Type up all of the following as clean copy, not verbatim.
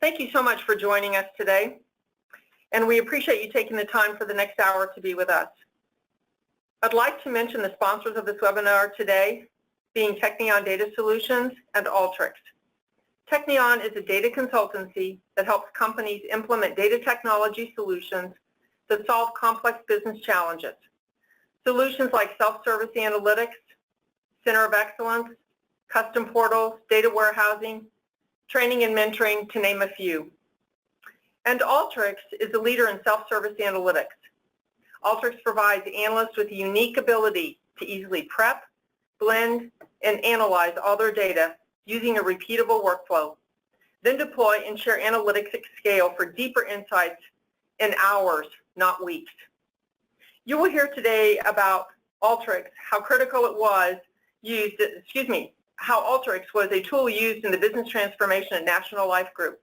Thank you so much for joining us today, and we appreciate you taking the time for the next hour to be with us. I'd like to mention the sponsors of this webinar today, being Technion Data Solutions and Alteryx. Technion is a data consultancy that helps companies implement data technology solutions that solve complex business challenges. Solutions like self-service analytics, Center of Excellence, custom portals, data warehousing, training and mentoring, to name a few. And Alteryx is a leader in self-service analytics. Alteryx provides analysts with a unique ability to easily prep, blend, and analyze all their data using a repeatable workflow, then deploy and share analytics at scale for deeper insights in hours, not weeks. You will hear today about Alteryx, how critical it was how Alteryx was a tool used in the business transformation at National Life Group.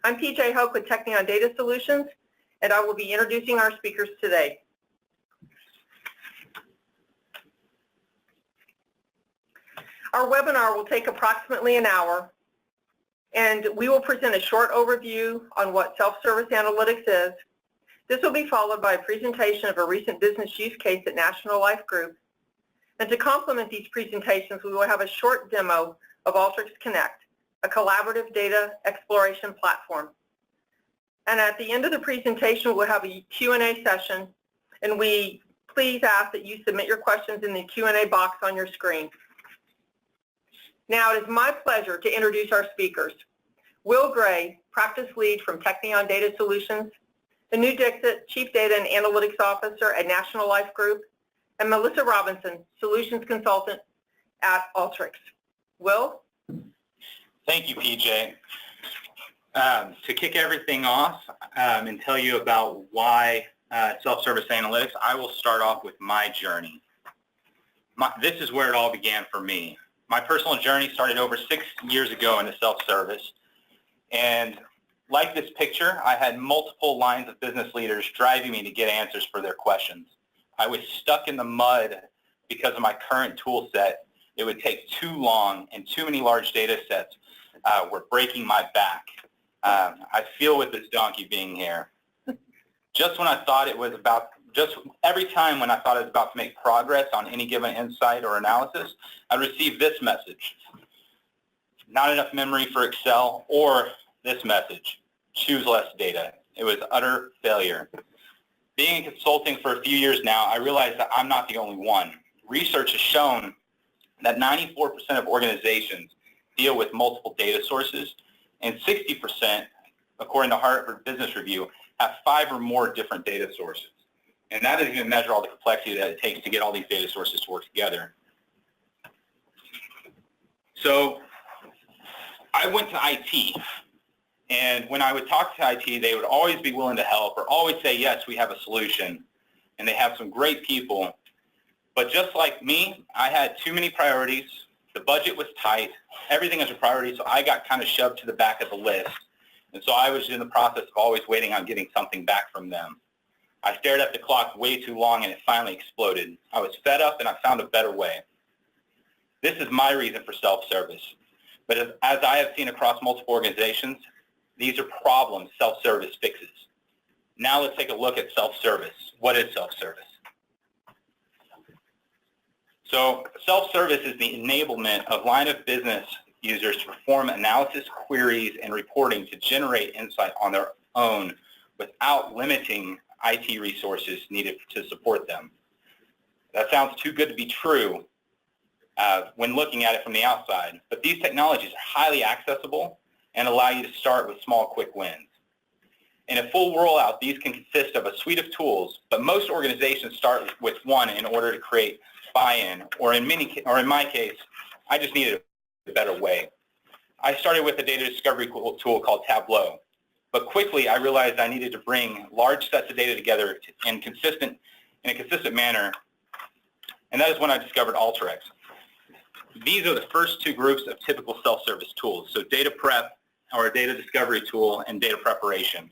I'm PJ Hoke with Technion Data Solutions, and I will be introducing our speakers today. Our webinar will take approximately an hour, and we will present a short overview on what self-service analytics is. This will be followed by a presentation of a recent business use case at National Life Group. And to complement these presentations, we will have a short demo of Alteryx Connect, a collaborative data exploration platform. And at the end of the presentation, we'll have a Q&A session, and we please ask that you submit your questions in the Q&A box on your screen. Now, it is my pleasure to introduce our speakers. Will Gray, Practice Lead from Technion Data Solutions, Anu Dixit, Chief Data and Analytics Officer at National Life Group, and Melissa Robinson, Solutions Consultant at Alteryx. Will? Thank you, PJ. To kick everything off and tell you about why self-service analytics, I will start off with my journey. This is where it all began for me. My personal journey started over 6 years ago into self-service, and like this picture, I had multiple lines of business leaders driving me to get answers for their questions. I was stuck in the mud because of my current tool set. It would take too long, and too many large data sets were breaking my back. I feel with this donkey being here. Just when I thought it was about, every time when I thought it was about to make progress on any given insight or analysis, I'd receive this message: not enough memory for Excel, or this message: choose less data. It was utter failure. Being in consulting for a few years now, I realize that I'm not the only one. Research has shown that 94% of organizations deal with multiple data sources, and 60%, according to Harvard Business Review, have 5 or more different data sources. And that doesn't even measure all the complexity that it takes to get all these data sources to work together. So I went to IT. And when I would talk to IT, they would always be willing to help, or always say, yes, we have a solution. And they have some great people. But just like me, I had too many priorities. The budget was tight. Everything is a priority, so I got kind of shoved to the back of the list. And so I was in the process of always waiting on getting something back from them. I stared at the clock way too long, and it finally exploded. I was fed up, and I found a better way. This is my reason for self-service. But as I have seen across multiple organizations, these are problems self-service fixes. Now let's take a look at self-service. What is self-service? So self-service is the enablement of line of business users to perform analysis, queries, and reporting to generate insight on their own without limiting IT resources needed to support them. That sounds too good to be true when looking at it from the outside, but these technologies are highly accessible and allow you to start with small, quick wins. In a full rollout, these can consist of a suite of tools, but most organizations start with one in order to create buy-in, or in my case, I just needed a better way. I started with a data discovery tool called Tableau, but quickly I realized I needed to bring large sets of data together in a consistent manner, and that is when I discovered Alteryx. These are the first 2 groups of typical self-service tools, so data prep, or a data discovery tool, and data preparation.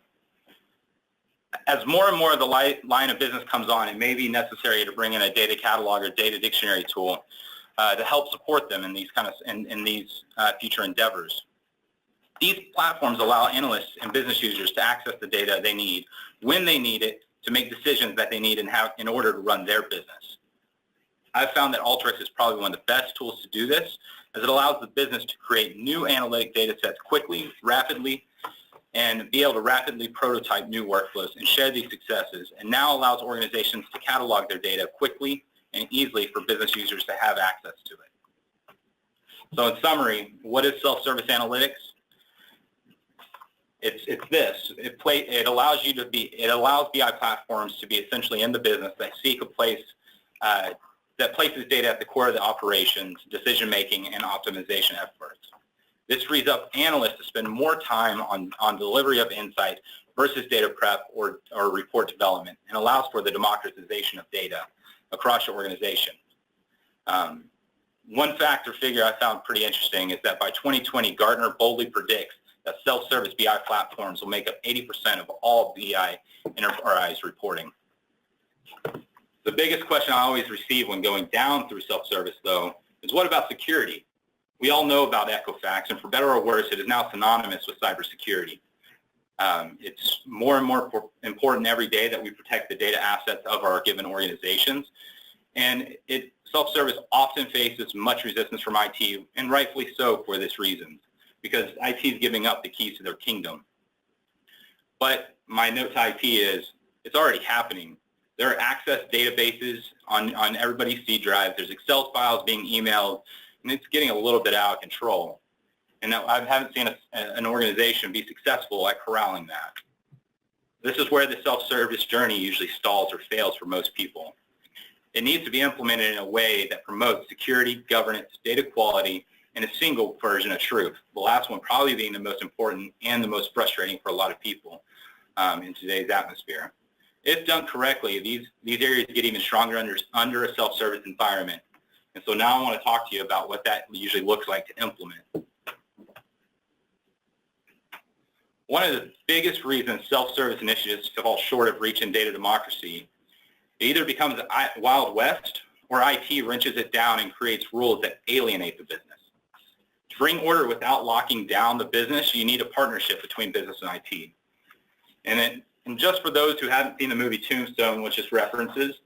As more and more of the line of business comes on, it may be necessary to bring in a data catalog or data dictionary tool to help support them in these future endeavors. These platforms allow analysts and business users to access the data they need when they need it to make decisions that they need in order to run their business. I've found that Alteryx is probably one of the best tools to do this, as it allows the business to create new analytic data sets quickly, rapidly, and be able to rapidly prototype new workflows and share these successes, and now allows organizations to catalog their data quickly and easily for business users to have access to it. So in summary, what is self-service analytics? It's this. It allows BI platforms to be essentially in the business that seek a place that places data at the core of the operations, decision-making, and optimization efforts. This frees up analysts to spend more time on delivery of insight versus data prep or report development, and allows for the democratization of data across your organization. One fact or figure I found pretty interesting is that by 2020, Gartner boldly predicts that self-service BI platforms will make up 80% of all BI enterprise reporting. The biggest question I always receive when going down through self-service, though, is what about security? We all know about Equifax, and for better or worse, it is now synonymous with cybersecurity. It's more and more important every day that we protect the data assets of our given organizations, and self-service often faces much resistance from IT, and rightfully so for this reason, because IT is giving up the keys to their kingdom. But my note to IT is, it's already happening. There are access databases on everybody's C drive. There's Excel files being emailed, and it's getting a little bit out of control. And I haven't seen an organization be successful at corralling that. This is where the self-service journey usually stalls or fails for most people. It needs to be implemented in a way that promotes security, governance, data quality, and a single version of truth. The last one probably being the most important and the most frustrating for a lot of people in today's atmosphere. If done correctly, these areas get even stronger under a self-service environment. And so now I want to talk to you about what that usually looks like to implement. One of the biggest reasons self-service initiatives fall short of reaching data democracy, it either becomes a Wild West or IT wrenches it down and creates rules that alienate the business. To bring order without locking down the business, you need a partnership between business and IT. And just for those who haven't seen the movie Tombstone, which is references,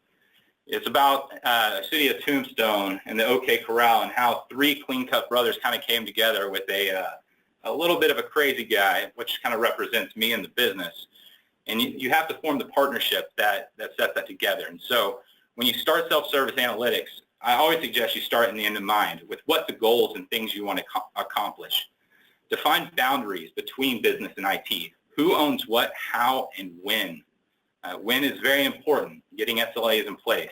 it's about a city of Tombstone and the OK Corral and how three clean-cut brothers kind of came together with a little bit of a crazy guy, which kind of represents me in the business. And you have to form the partnership that sets that together. And so when you start self-service analytics, I always suggest you start in the end in mind with what the goals and things you want to accomplish. Define boundaries between business and IT. Who owns what, how, and when? When is very important, getting SLAs in place.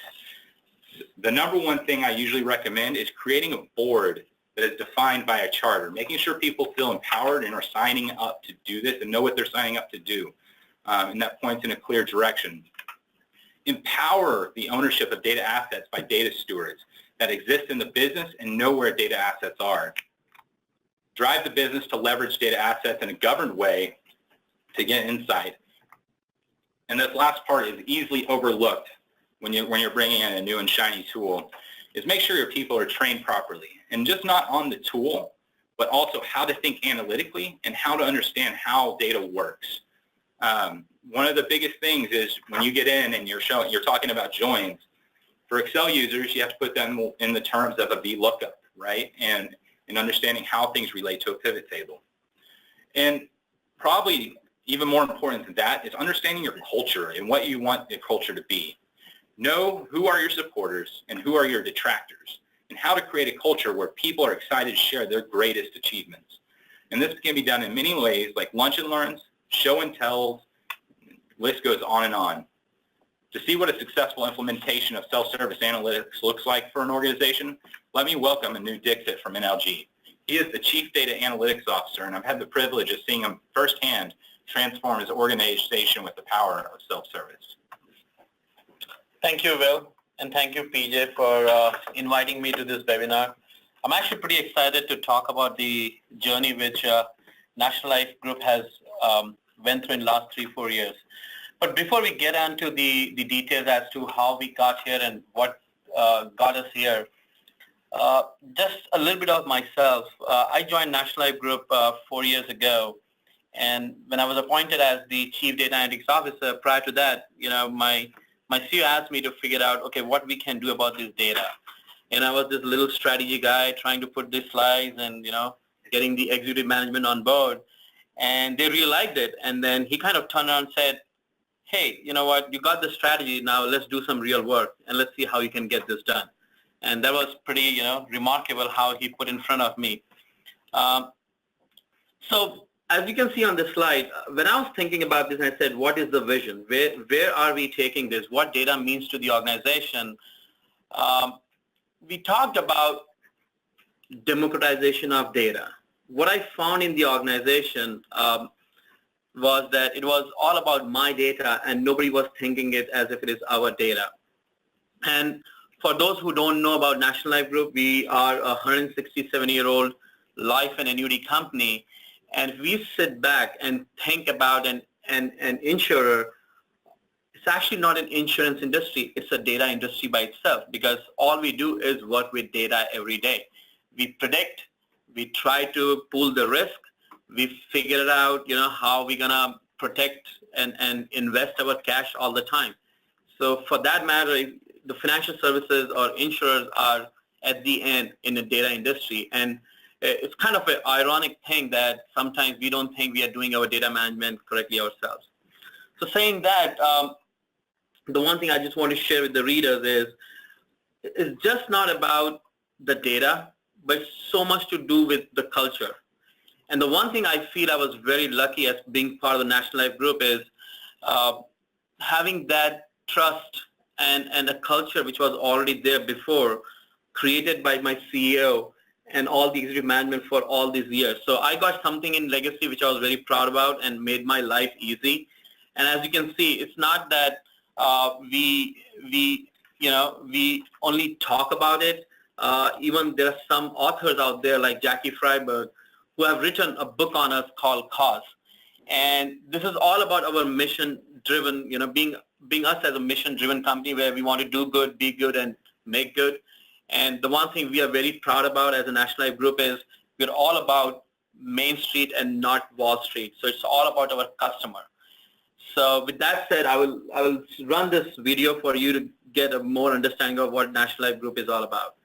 The number one thing I usually recommend is creating a board that is defined by a charter, making sure people feel empowered and are signing up to do this and know what they're signing up to do, and that points in a clear direction. Empower the ownership of data assets by data stewards that exist in the business and know where data assets are. Drive the business to leverage data assets in a governed way to get insight. And this last part is easily overlooked when you're bringing in a new and shiny tool, is make sure your people are trained properly, and just not on the tool, but also how to think analytically and how to understand how data works. One of the biggest things is when you get in and you're talking about joins. For Excel users, you have to put them in the terms of a VLOOKUP, right? And understanding how things relate to a pivot table. And probably even more important than that is understanding your culture and what you want the culture to be. Know who are your supporters and who are your detractors, and how to create a culture where people are excited to share their greatest achievements. And this can be done in many ways, like lunch and learns, show and tells, list goes on and on. To see what a successful implementation of self-service analytics looks like for an organization, let me welcome a new Dixit from NLG. He is the Chief Data Analytics Officer, and I've had the privilege of seeing him firsthand transform his organization with the power of self-service. Thank you, Will, and thank you, PJ, for inviting me to this webinar. I'm actually pretty excited to talk about the journey which National Life Group has went through in the last 3-4 years. But before we get into the details as to how we got here and what got us here, Just a little bit of myself. I joined National Life Group 4 years ago, and when I was appointed as the Chief Data Analytics Officer, prior to that, my CEO asked me to figure out, okay, what we can do about this data. And I was this little strategy guy trying to put these slides and, getting the executive management on board. And they really liked it. And then he kind of turned around and said, hey, you know what, you got the strategy, now let's do some real work and let's see how you can get this done. And that was pretty, remarkable how he put in front of me. So as you can see on the slide, when I was thinking about this, I said, what is the vision? Where are we taking this? What data means to the organization? We talked about democratization of data. What I found in the organization was that it was all about my data and nobody was thinking it as if it is our data. And for those who don't know about National Life Group, we are a 167-year-old life and annuity company. And if we sit back and think about an insurer, it's actually not an insurance industry. It's a data industry by itself because all we do is work with data every day. We predict, we try to pool the risk, we figure out, how we're going to protect and invest our cash all the time. So for that matter, the financial services or insurers are at the end in the data industry. And it's kind of an ironic thing that sometimes we don't think we are doing our data management correctly ourselves. So saying that, the one thing I just want to share with the readers is it's just not about the data, but so much to do with the culture. And the one thing I feel I was very lucky as being part of the National Life Group is having that trust and a culture which was already there before, created by my CEO and all the executive management for all these years. So I got something in legacy which I was very proud about and made my life easy. And as you can see, it's not that we only talk about it. Even there are some authors out there like Jackie Freiberg who have written a book on us called Cause. And this is all about our mission-driven, being us as a mission-driven company where we want to do good, be good, and make good. And the one thing we are very proud about as a National Life Group is we're all about Main Street and not Wall Street. So it's all about our customer. So with that said, I will run this video for you to get a more understanding of what National Life Group is all about.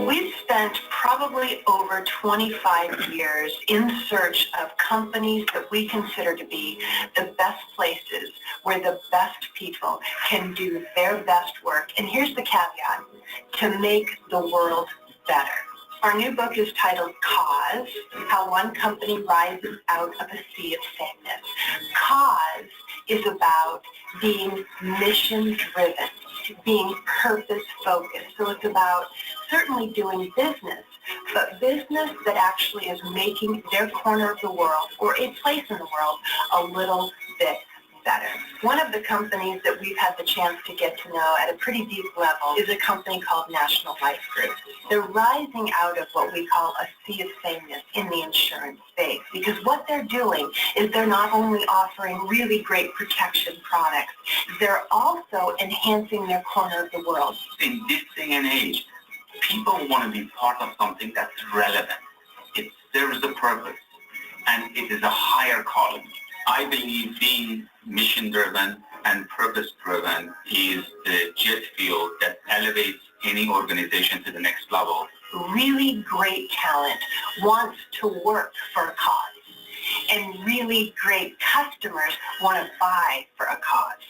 We've spent probably over 25 years in search of companies that we consider to be the best places where the best people can do their best work. And here's the caveat: to make the world better. Our new book is titled Cause, How One Company Rises Out of a Sea of Sameness. Cause is about being mission-driven, being purpose-focused. So it's about certainly doing business, but business that actually is making their corner of the world or a place in the world a little bit better. One of the companies that we've had the chance to get to know at a pretty deep level is a company called National Life Group. They're rising out of what we call a sea of sameness in the insurance space, because what they're doing is they're not only offering really great protection products, they're also enhancing their corner of the world. In this day and age, people want to be part of something that's relevant. It serves a purpose, and it is a higher calling. I believe being mission-driven and purpose-driven is the jet fuel that elevates any organization to the next level. Really great talent wants to work for a cause, and really great customers want to buy for a cause.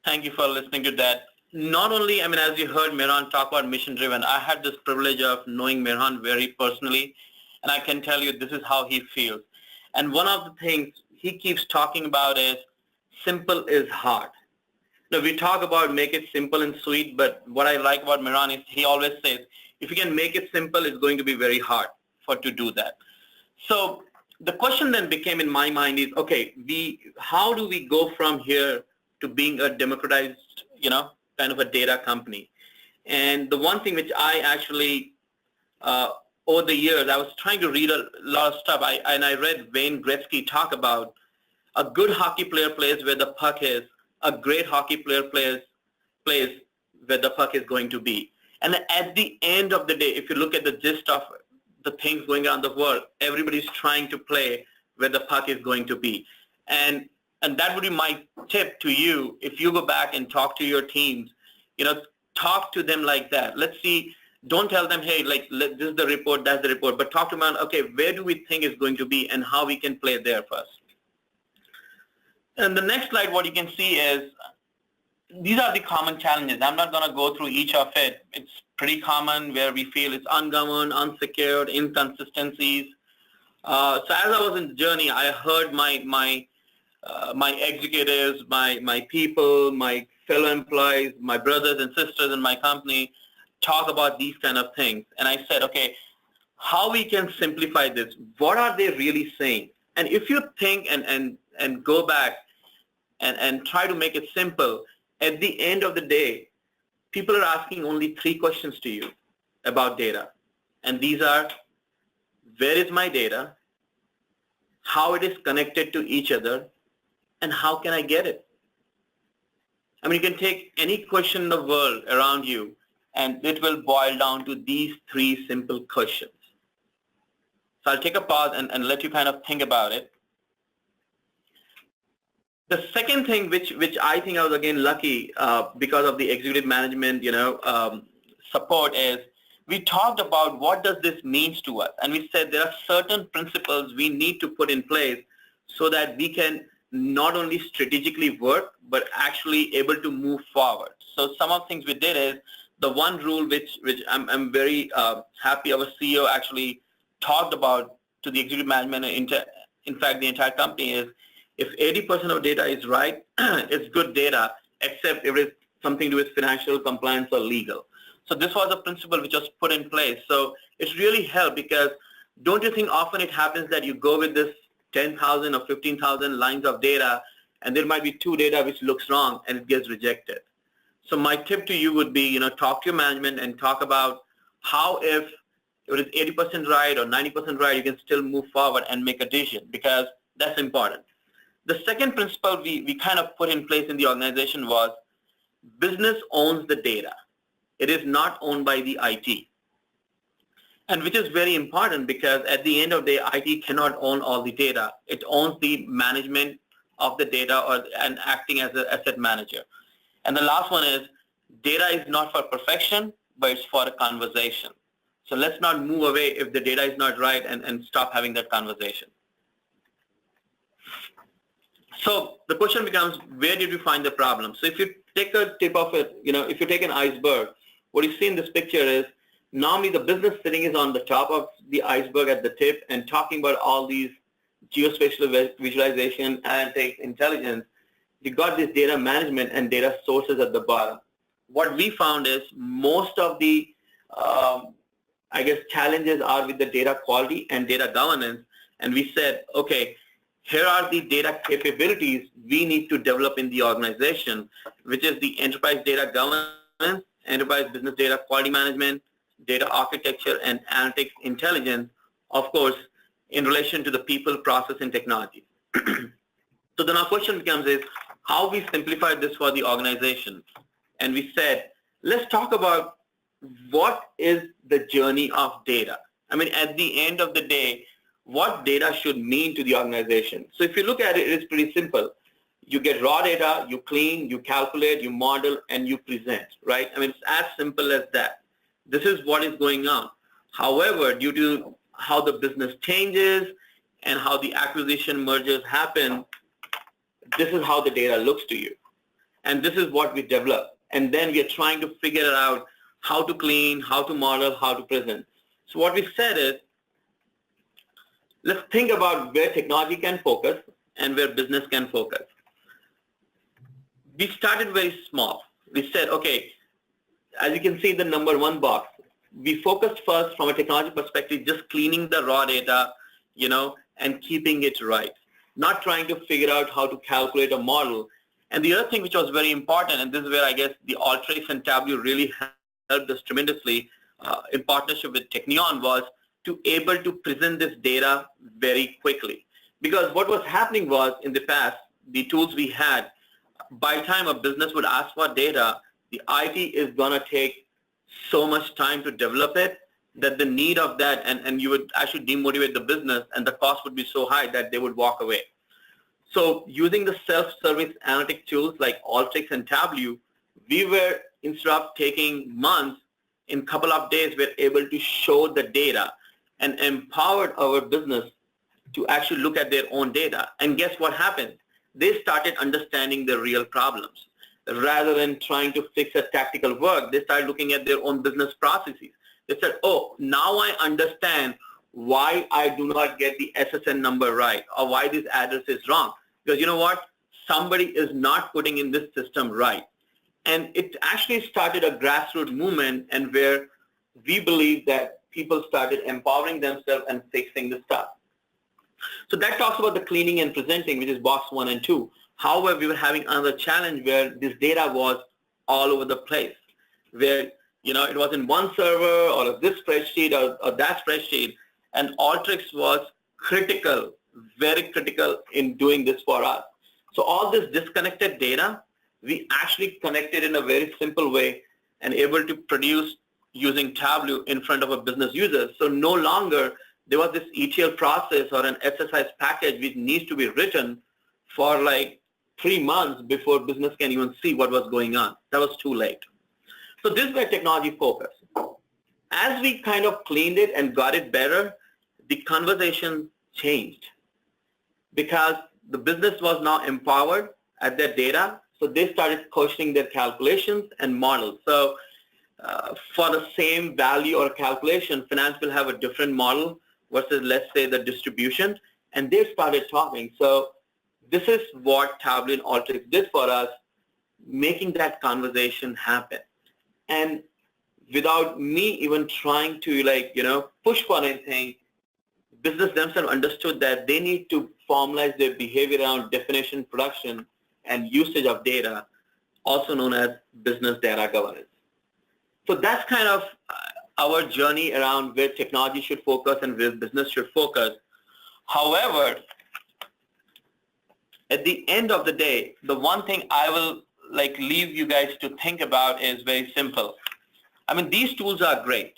Thank you for listening to that. Not only, as you heard Mehran talk about mission-driven, I had this privilege of knowing Mehran very personally, and I can tell you this is how he feels. And one of the things he keeps talking about is simple is hard. Now, we talk about make it simple and sweet, but what I like about Mehran is he always says, if you can make it simple, it's going to be very hard to do that. So the question then became in my mind is, okay, how do we go from here to being a democratized, kind of a data company? And the one thing which I actually, over the years, I was trying to read a lot of stuff, and I read Wayne Gretzky talk about a good hockey player plays where the puck is, a great hockey player plays where the puck is going to be. And at the end of the day, if you look at the gist of the things going on in the world, everybody's trying to play where the puck is going to be. And that would be my tip to you. If you go back and talk to your teams, talk to them like that. Let's see, don't tell them, hey, this is the report, that's the report, but talk to them, okay, where do we think is going to be and how we can play there first. And the next slide, what you can see is, these are the common challenges. I'm not going to go through each of it. It's pretty common where we feel it's ungoverned, unsecured, inconsistencies. So as I was in the journey, I heard my executives, my people, my fellow employees, my brothers and sisters in my company talk about these kind of things. And I said, okay, how we can simplify this? What are they really saying? And if you think and go back and try to make it simple, at the end of the day, people are asking only 3 questions to you about data. And these are, where is my data? How it is connected to each other? And how can I get it? I mean, you can take any question in the world around you, and it will boil down to these 3 simple questions. So I'll take a pause and let you kind of think about it. The second thing, which I think I was again lucky because of the executive management, support, is we talked about what does this means to us, and we said there are certain principles we need to put in place so that we can not only strategically work but actually able to move forward. So some of the things we did is the one rule which I'm very happy our CEO actually talked about to the executive management, in fact the entire company, is if 80% of data is right, it's good data, except if it's something to do with financial, compliance, or legal. So this was a principle which was put in place. So it really helped, because don't you think often it happens that you go with this 10,000 or 15,000 lines of data, and there might be 2 data which looks wrong and it gets rejected. So my tip to you would be, talk to your management and talk about how if it is 80% right or 90% right, you can still move forward and make a decision, because that's important. The second principle we kind of put in place in the organization was business owns the data. It is not owned by the IT. And which is very important, because at the end of the day, IT cannot own all the data. It owns the management of the data and acting as an asset manager. And the last one is data is not for perfection, but it's for a conversation. So let's not move away if the data is not right and stop having that conversation. So the question becomes, where did we find the problem? So if you take a tip of it, if you take an iceberg, what you see in this picture is normally the business sitting is on the top of the iceberg at the tip and talking about all these geospatial visualization, analytics, intelligence. You got this data management and data sources at the bottom. What we found is most of the, challenges are with the data quality and data governance. And we said, okay, here are the data capabilities we need to develop in the organization, which is the enterprise data governance, enterprise business data quality management, data architecture, and analytics intelligence, of course, in relation to the people, process, and technology. So then our question becomes is, how we simplify this for the organization? And we said, let's talk about what is the journey of data. I mean, at the end of the day, what data should mean to the organization. So if you look at it, it's pretty simple. You get raw data, you clean, you calculate, you model, and you present, right? I mean, it's as simple as that. This is what is going on. However, due to how the business changes and how the acquisition mergers happen, this is how the data looks to you. And this is what we develop. And then we are trying to figure out how to clean, how to model, how to present. So what we said is, let's think about where technology can focus and where business can focus. We started very small. We said, okay, as you can see in the number 1 box, we focused first from a technology perspective, just cleaning the raw data, and keeping it right, not trying to figure out how to calculate a model. And the other thing which was very important, and this is where I guess the Alteryx and Tableau really helped us tremendously in partnership with Technion was to able to present this data very quickly. Because what was happening was in the past, the tools we had, by the time a business would ask for data, the IT is going to take so much time to develop it that the need of that, and you would actually demotivate the business, and the cost would be so high that they would walk away. So using the self-service analytic tools like Alteryx and Tableau, we were, instead of taking months, in a couple of days, we're able to show the data and empowered our business to actually look at their own data. And guess what happened? They started understanding the real problems. Rather than trying to fix a tactical work, they started looking at their own business processes. They said, oh, now I understand why I do not get the SSN number right or why this address is wrong. Because you know what? Somebody is not putting in this system right. And it actually started a grassroots movement, and where we believe that people started empowering themselves and fixing the stuff. So that talks about the cleaning and presenting, which is box 1 and 2. However, we were having another challenge where this data was all over the place, where it was in one server or this spreadsheet or that spreadsheet, and Alteryx was critical, very critical in doing this for us. So all this disconnected data, we actually connected in a very simple way and able to produce using Tableau in front of a business user. So no longer there was this ETL process or an SSIS package which needs to be written for like 3 months before business can even see what was going on. That was too late. So this is where technology focused. As we kind of cleaned it and got it better, the conversation changed because the business was now empowered at their data, so they started questioning their calculations and models. So for the same value or calculation, finance will have a different model versus, let's say, the distribution, and they started talking. So this is what Tableau and Alteryx did for us, making that conversation happen. And without me even trying to push for anything, business themselves understood that they need to formalize their behavior around definition, production, and usage of data, also known as business data governance. So that's kind of our journey around where technology should focus and where business should focus. However, at the end of the day, the one thing I will leave you guys to think about is very simple. I mean, these tools are great.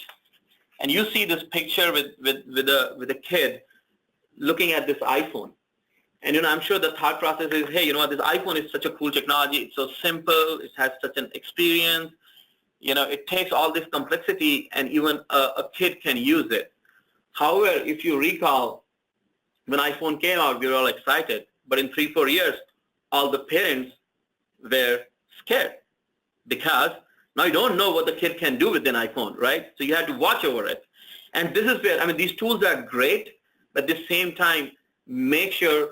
And you see this picture with a kid looking at this iPhone. And I'm sure the thought process is, hey, this iPhone is such a cool technology. It's so simple. It has such an experience. It takes all this complexity, and even a kid can use it. However, if you recall, when iPhone came out, we were all excited. But in 3-4 years, all the parents were scared because now you don't know what the kid can do with an iPhone, right? So you have to watch over it. And this is where, these tools are great, but at the same time, make sure,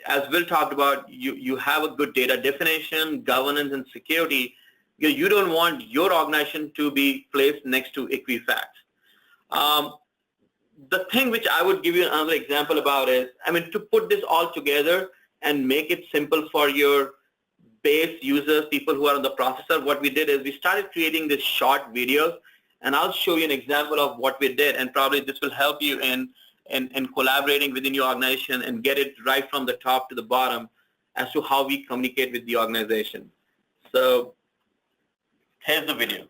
as Will talked about, you have a good data definition, governance, and security. You don't want your organization to be placed next to Equifax. The thing which I would give you another example about is, to put this all together and make it simple for your base users, people who are on the processor, what we did is we started creating these short videos, and I'll show you an example of what we did, and probably this will help you in collaborating within your organization and get it right from the top to the bottom as to how we communicate with the organization. So here's the video.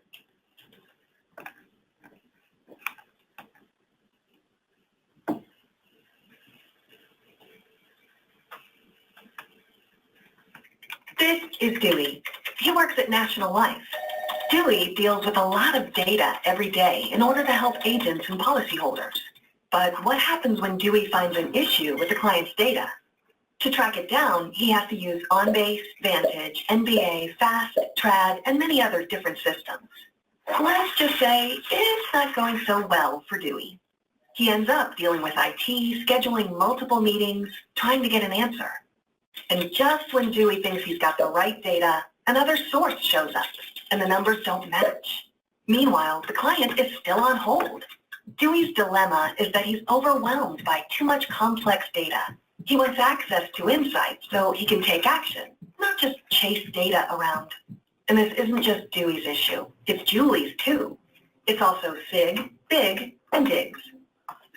This is Dewey. He works at National Life. Dewey deals with a lot of data every day in order to help agents and policyholders. But what happens when Dewey finds an issue with the client's data? To track it down, he has to use OnBase, Vantage, NBA, FAST, TRAD, and many other different systems. Let's just say it's not going so well for Dewey. He ends up dealing with IT, scheduling multiple meetings, trying to get an answer. And just when Dewey thinks he's got the right data, another source shows up, and the numbers don't match. Meanwhile, the client is still on hold. Dewey's dilemma is that he's overwhelmed by too much complex data. He wants access to insights so he can take action, not just chase data around. And this isn't just Dewey's issue. It's Julie's, too. It's also SIG, BIG, and DIGS.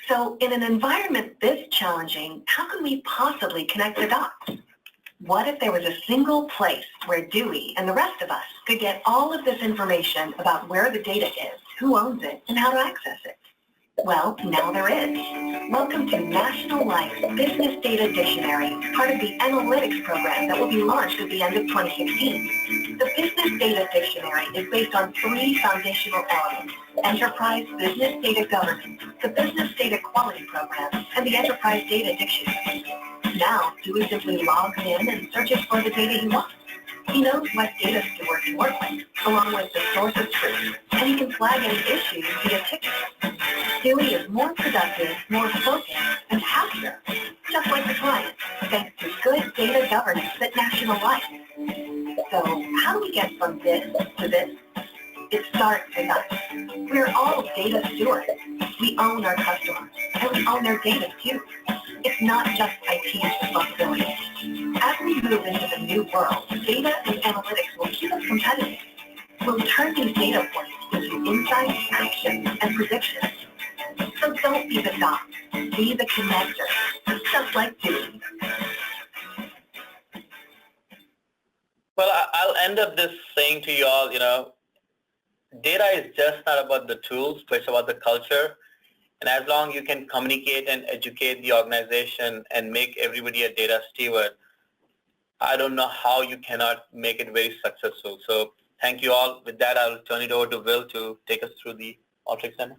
So in an environment this challenging, how can we possibly connect the dots? What if there was a single place where Dewey and the rest of us could get all of this information about where the data is, who owns it, and how to access it? Well, now there is. Welcome to National Life's Business Data Dictionary, part of the analytics program that will be launched at the end of 2016. The Business Data Dictionary is based on 3 foundational elements: Enterprise Business Data Governance, the Business Data Quality Program, and the Enterprise Data Dictionary. Now, Dewey simply logs in and searches for the data he wants. He knows what data steward to work with, along with the source of truth, and he can flag any issues via tickets. Dewey is more productive, more focused, and happier, just like the client, thanks to good data governance at National Life. So, how do we get from this to this? It starts with us. We're all data stewards. We own our customers, and we own their data too. It's not just IT's responsibility. As we move into the new world, data and analytics will keep us competitive. We'll turn these data points into insights, action, and predictions. So don't be the dot. Be the connector, just like Dewey. Well, I'll end up this saying to you all, data is just not about the tools, but it's about the culture. And as long as you can communicate and educate the organization and make everybody a data steward, I don't know how you cannot make it very successful. So thank you all. With that, I'll turn it over to Will to take us through the Alteryx demo.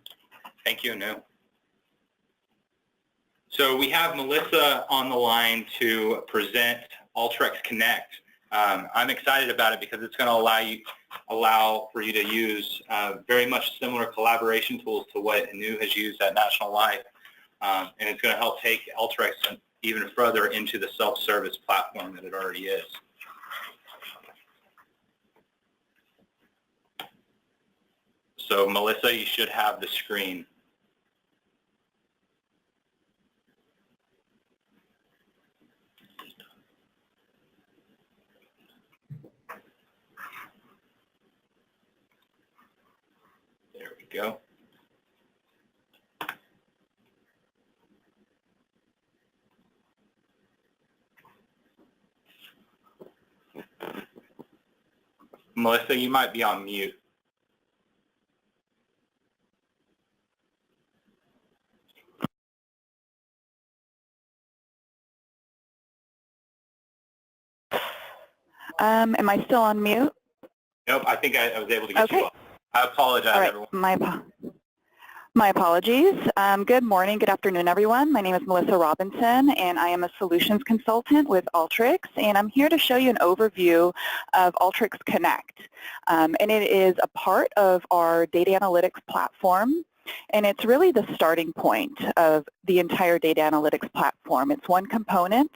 Thank you, Anu. So we have Melissa on the line to present Alteryx Connect. I'm excited about it because it's going to allow for you to use very much similar collaboration tools to what Anu has used at National Life, and it's going to help take Alteryx even further into the self-service platform that it already is. So Melissa, you should have the screen. There we go. Melissa, you might be on mute. Am I still on mute? Nope, I think I was able to get Okay. you off. I apologize, All right, everyone. my apologies. Good morning, good afternoon, everyone. My name is Melissa Robinson, and I am a solutions consultant with Alteryx, and I'm here to show you an overview of Alteryx Connect. And it is a part of our data analytics platform, and it's really the starting point of the entire data analytics platform. It's one component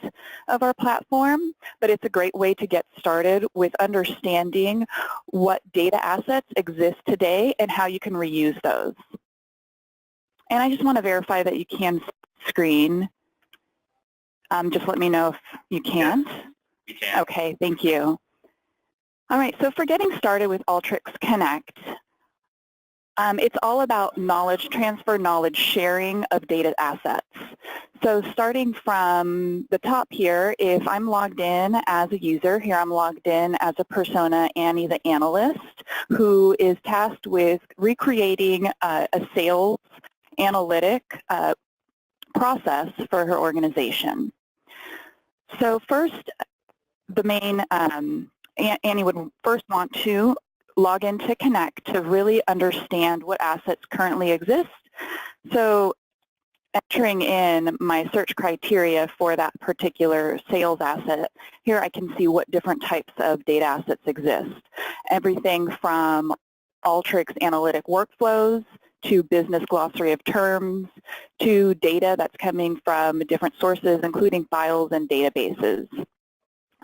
of our platform, but it's a great way to get started with understanding what data assets exist today and how you can reuse those. And I just want to verify that you can screen. Just let me know if you can't. You can. Okay, thank you. All right, so for getting started with Alteryx Connect, it's all about knowledge transfer, knowledge sharing of data assets. So starting from the top here, if I'm logged in as a user, here I'm logged in as a persona, Annie the analyst, who is tasked with recreating a sales analytic process for her organization. So first, the main, Annie would first want to log into Connect to really understand what assets currently exist. So entering in my search criteria for that particular sales asset, here I can see what different types of data assets exist. Everything from Alteryx analytic workflows to business glossary of terms to data that's coming from different sources, including files and databases.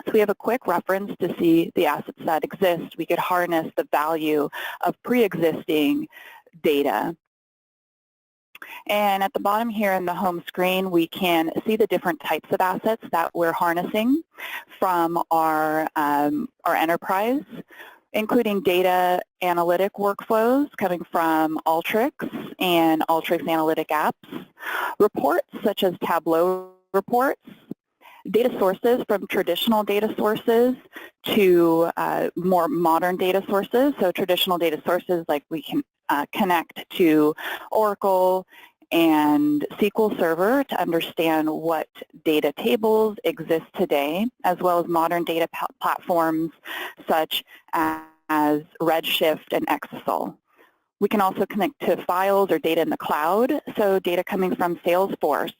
So we have a quick reference to see the assets that exist. We could harness the value of pre-existing data. And at the bottom here in the home screen, we can see the different types of assets that we're harnessing from our enterprise. including data analytic workflows coming from Alteryx and Alteryx Analytic Apps, reports such as Tableau reports, data sources from traditional data sources to more modern data sources. So traditional data sources like we can connect to Oracle and SQL Server to understand what data tables exist today, as well as modern data platforms such as Redshift and Exasol. We can also connect to files or data in the cloud, so data coming from Salesforce.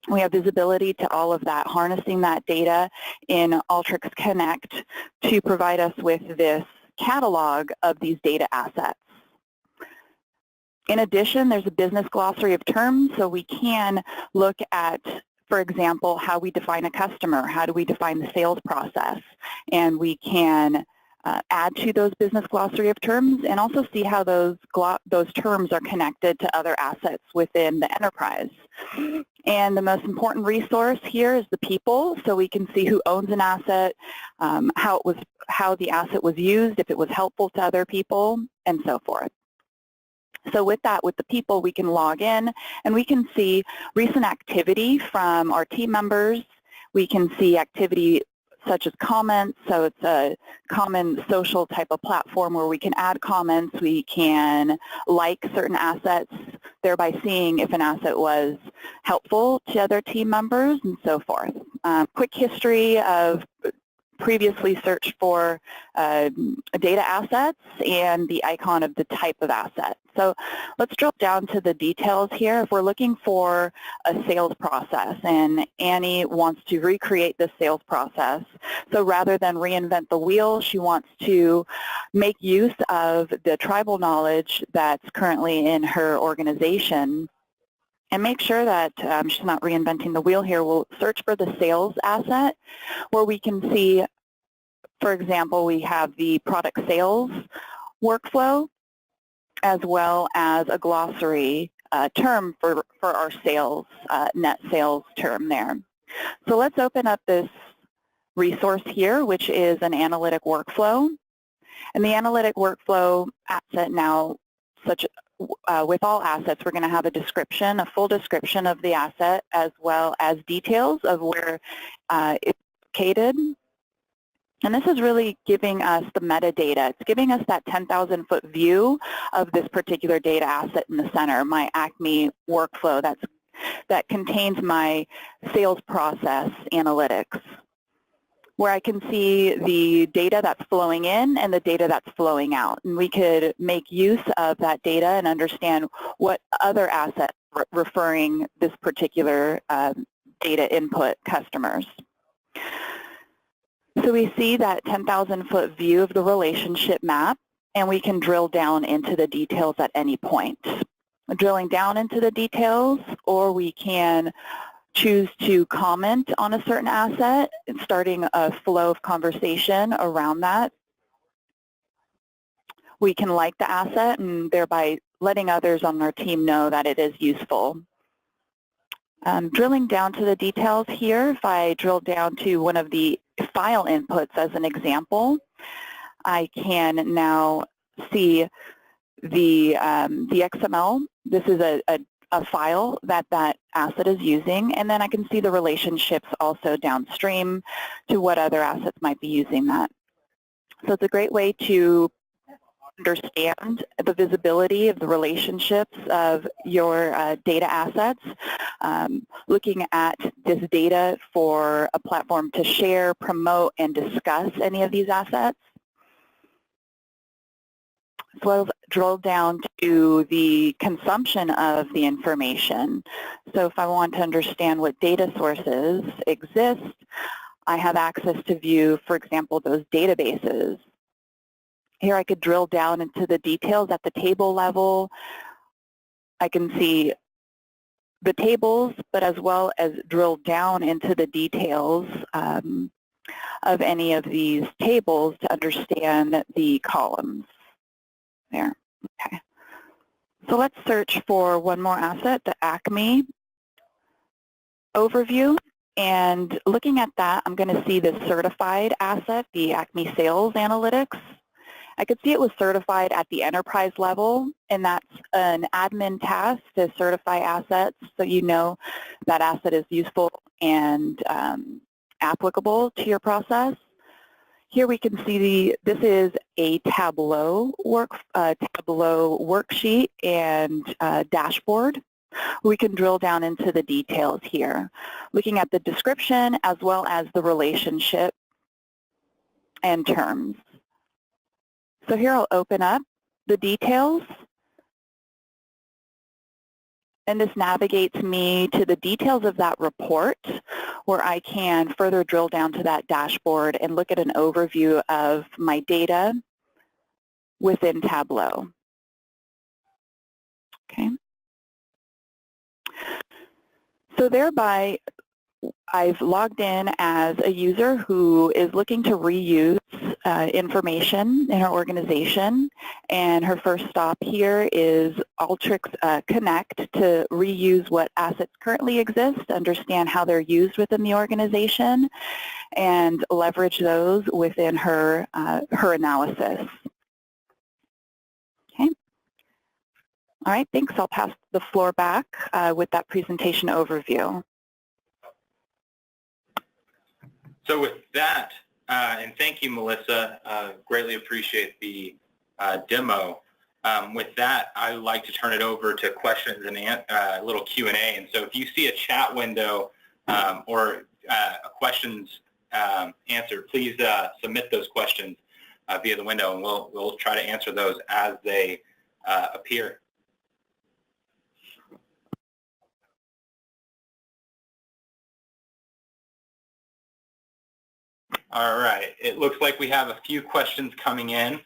We have visibility to all of that, harnessing that data in Alteryx Connect to provide us with this catalog of these data assets. In addition, there's a business glossary of terms, so we can look at, for example, how we define a customer, how do we define the sales process, and we can add to those business glossary of terms and also see how those terms are connected to other assets within the enterprise. And the most important resource here is the people, so we can see who owns an asset, how the asset was used, if it was helpful to other people, and so forth. So with that, with the people, we can log in and we can see recent activity from our team members. We can see activity such as comments, so it's a common social type of platform where we can add comments, we can like certain assets, thereby seeing if an asset was helpful to other team members and so forth. Quick history of previously searched for data assets and the icon of the type of asset. So let's drill down to the details here. If we're looking for a sales process and Annie wants to recreate this sales process, so rather than reinvent the wheel, she wants to make use of the tribal knowledge that's currently in her organization and make sure that she's not reinventing the wheel here. We'll search for the sales asset where we can see, for example, we have the product sales workflow as well as a glossary term for our sales, net sales term there. So let's open up this resource here, which is an analytic workflow. And the analytic workflow asset now, with all assets, we're going to have a description, a full description of the asset, as well as details of where it's located. And this is really giving us the metadata. It's giving us that 10,000-foot view of this particular data asset in the center, my Acme workflow that contains my sales process analytics, where I can see the data that's flowing in and the data that's flowing out. And we could make use of that data and understand what other assets referring this particular data input customers. So we see that 10,000-foot view of the relationship map, and we can drill down into the details at any point. Drilling down into the details, or we can choose to comment on a certain asset, starting a flow of conversation around that. We can like the asset and thereby letting others on our team know that it is useful. Drilling down to the details here, if I drill down to one of the file inputs as an example, I can now see the XML. This is a file that asset is using, and then I can see the relationships also downstream to what other assets might be using that. So it's a great way to understand the visibility of the relationships of your data assets, looking at this data for a platform to share, promote, and discuss any of these assets. So I'll drill down to the consumption of the information. So if I want to understand what data sources exist, I have access to view, for example, those databases. Here I could drill down into the details at the table level. I can see the tables, but as well as drill down into the details of any of these tables to understand the columns. There, okay. So let's search for one more asset, the Acme overview. And looking at that, I'm going to see the certified asset, the Acme Sales Analytics. I could see it was certified at the enterprise level, and that's an admin task to certify assets so you know that asset is useful and applicable to your process. Here we can see this is a Tableau worksheet and dashboard. We can drill down into the details here, looking at the description as well as the relationship and terms. So here I'll open up the details, and this navigates me to the details of that report where I can further drill down to that dashboard and look at an overview of my data within Tableau. Okay. So thereby, I've logged in as a user who is looking to reuse information in her organization, and her first stop here is Alteryx Connect to reuse what assets currently exist, understand how they're used within the organization, and leverage those within her analysis. Okay. All right, thanks. I'll pass the floor back with that presentation overview. So with that, and thank you, Melissa, greatly appreciate the demo. With that, I would like to turn it over to questions and a little Q&A. And so if you see a chat window or questions answered, please submit those questions via the window, and we'll try to answer those as they appear. All right, it looks like we have a few questions coming in.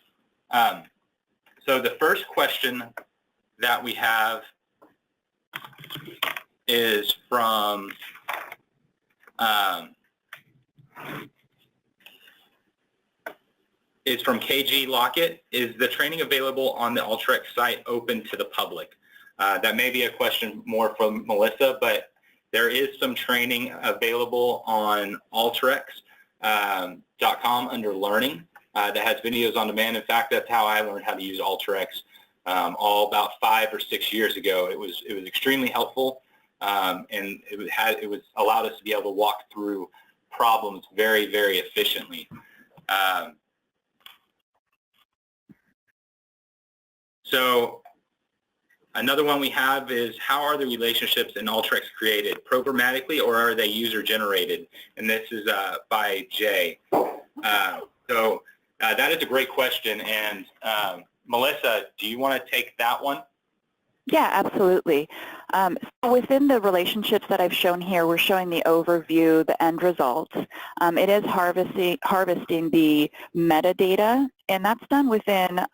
So the first question that we have is from KG Lockett. Is the training available on the Alteryx site open to the public? That may be a question more from Melissa, but there is some training available on Alteryx.com under Learning that has videos on demand. In fact, that's how I learned how to use Alteryx all about 5 or 6 years ago. It was extremely helpful, and it was allowed us to be able to walk through problems very, very efficiently. So another one we have is, how are the relationships in Alteryx created, programmatically or are they user-generated? And this is by Jay. So that is a great question. And Melissa, do you want to take that one? Yeah, absolutely. So within the relationships that I've shown here, we're showing the overview, the end result. It is harvesting the metadata, and that's done within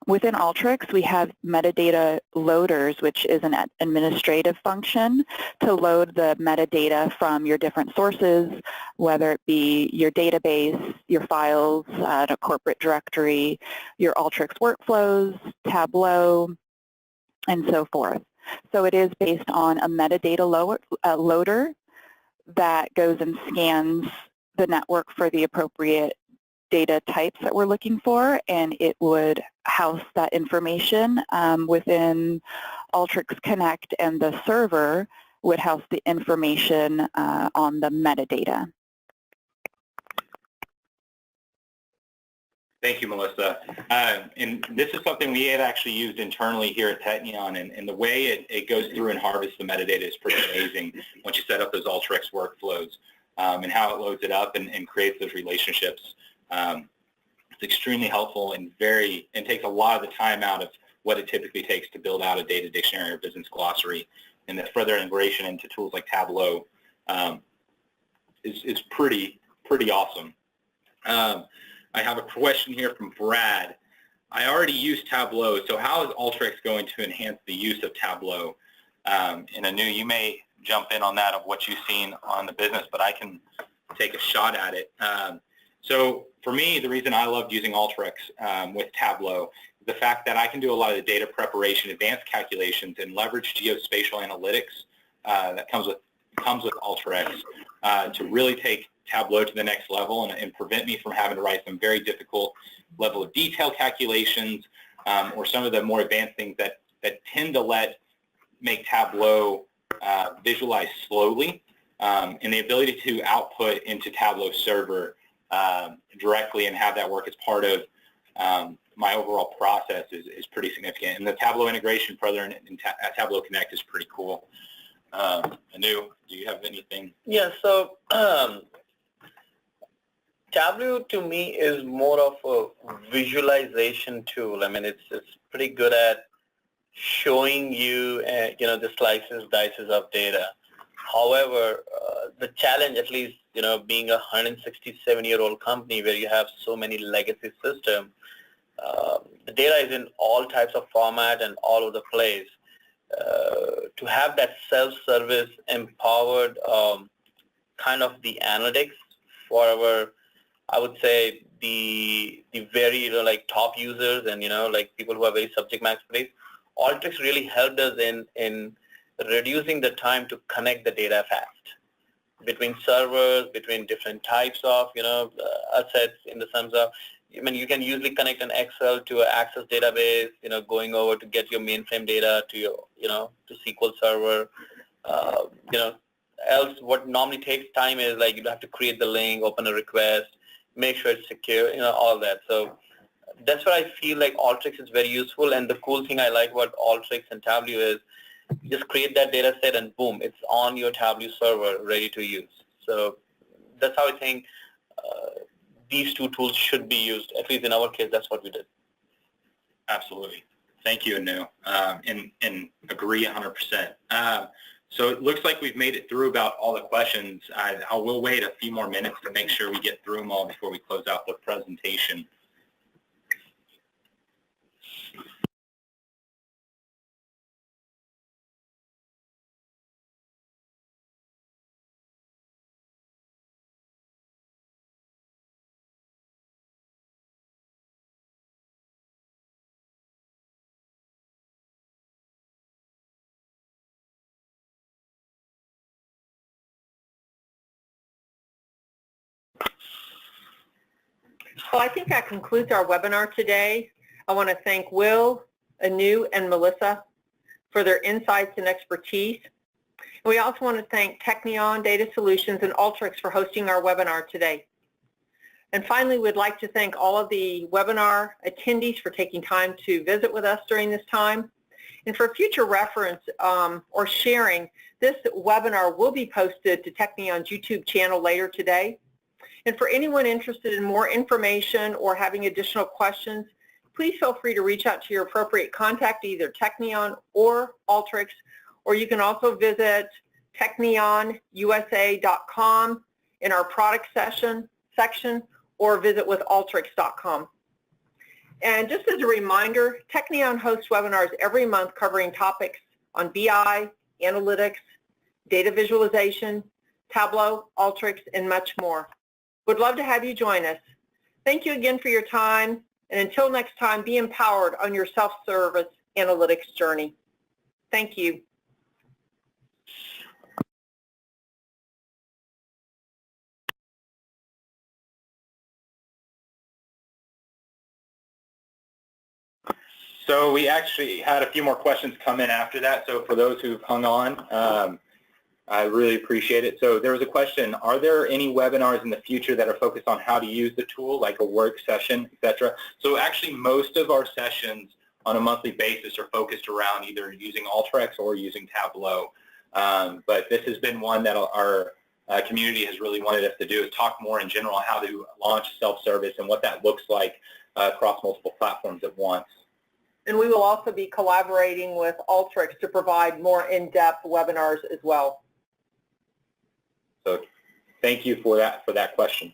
Alteryx. We have metadata loaders, which is an administrative function to load the metadata from your different sources, whether it be your database, your files, a corporate directory, your Alteryx workflows, Tableau, and so forth. So it is based on a metadata loader that goes and scans the network for the appropriate data types that we're looking for, and it would house that information within Alteryx Connect, and the server would house the information on the metadata. Thank you, Melissa. And this is something we have actually used internally here at Technion, and the way it goes through and harvests the metadata is pretty amazing once you set up those Alteryx workflows, and how it loads it up and creates those relationships. It's extremely helpful and takes a lot of the time out of what it typically takes to build out a data dictionary or business glossary, and the further integration into tools like Tableau is pretty awesome. I have a question here from Brad. I already use Tableau, so how is Alteryx going to enhance the use of Tableau? And Anu, you may jump in on that of what you've seen on the business, but I can take a shot at it. So for me, the reason I loved using Alteryx with Tableau is the fact that I can do a lot of the data preparation, advanced calculations, and leverage geospatial analytics that comes with Alteryx to really take Tableau to the next level and prevent me from having to write some very difficult level of detail calculations or some of the more advanced things that tend to make Tableau visualize slowly, and the ability to output into Tableau server directly and have that work as part of my overall process is pretty significant. And the Tableau integration further in Tableau Connect is pretty cool. Anu, do you have anything? Yeah, so Tableau to me is more of a visualization tool. I mean, it's pretty good at showing you, the slices, dices of data. However, the challenge, at least, being a 167-year-old company where you have so many legacy systems, the data is in all types of format and all over the place. To have that self-service empowered kind of the analytics for our, I would say, the very top users and people who are very subject matter experts, Alteryx really helped us in reducing the time to connect the data fast between servers, between different types of assets, in the sense of, I mean, you can usually connect an Excel to an Access database, going over to get your mainframe data to your, to SQL Server. Else what normally takes time is you have to create the link, open a request, make sure it's secure, all that. So that's why I feel like Alteryx is very useful. And the cool thing I like about Alteryx and Tableau is just create that data set and boom, it's on your Tableau server ready to use. So that's how I think these two tools should be used. At least in our case, that's what we did. Absolutely. Thank you, Anu, and agree 100%. So it looks like we've made it through about all the questions. I will wait a few more minutes to make sure we get through them all before we close out the presentation. Well, I think that concludes our webinar today. I want to thank Will, Anu, and Melissa for their insights and expertise. And we also want to thank Technion Data Solutions and Alteryx for hosting our webinar today. And finally, we'd like to thank all of the webinar attendees for taking time to visit with us during this time. And for future reference or sharing, this webinar will be posted to Technion's YouTube channel later today. And for anyone interested in more information or having additional questions, please feel free to reach out to your appropriate contact, either Technion or Alteryx, or you can also visit technionusa.com in our product section, or visit with Alteryx.com. And just as a reminder, Technion hosts webinars every month covering topics on BI, analytics, data visualization, Tableau, Alteryx, and much more. Would love to have you join us. Thank you again for your time, and until next time, be empowered on your self-service analytics journey. Thank you. So we actually had a few more questions come in after that. So for those who've hung on, I really appreciate it. So there was a question, are there any webinars in the future that are focused on how to use the tool, like a work session, etc.? So actually most of our sessions on a monthly basis are focused around either using Alteryx or using Tableau. But this has been one that our community has really wanted us to do, is talk more in general how to launch self-service and what that looks like across multiple platforms at once. And we will also be collaborating with Alteryx to provide more in-depth webinars as well. So thank you for that question.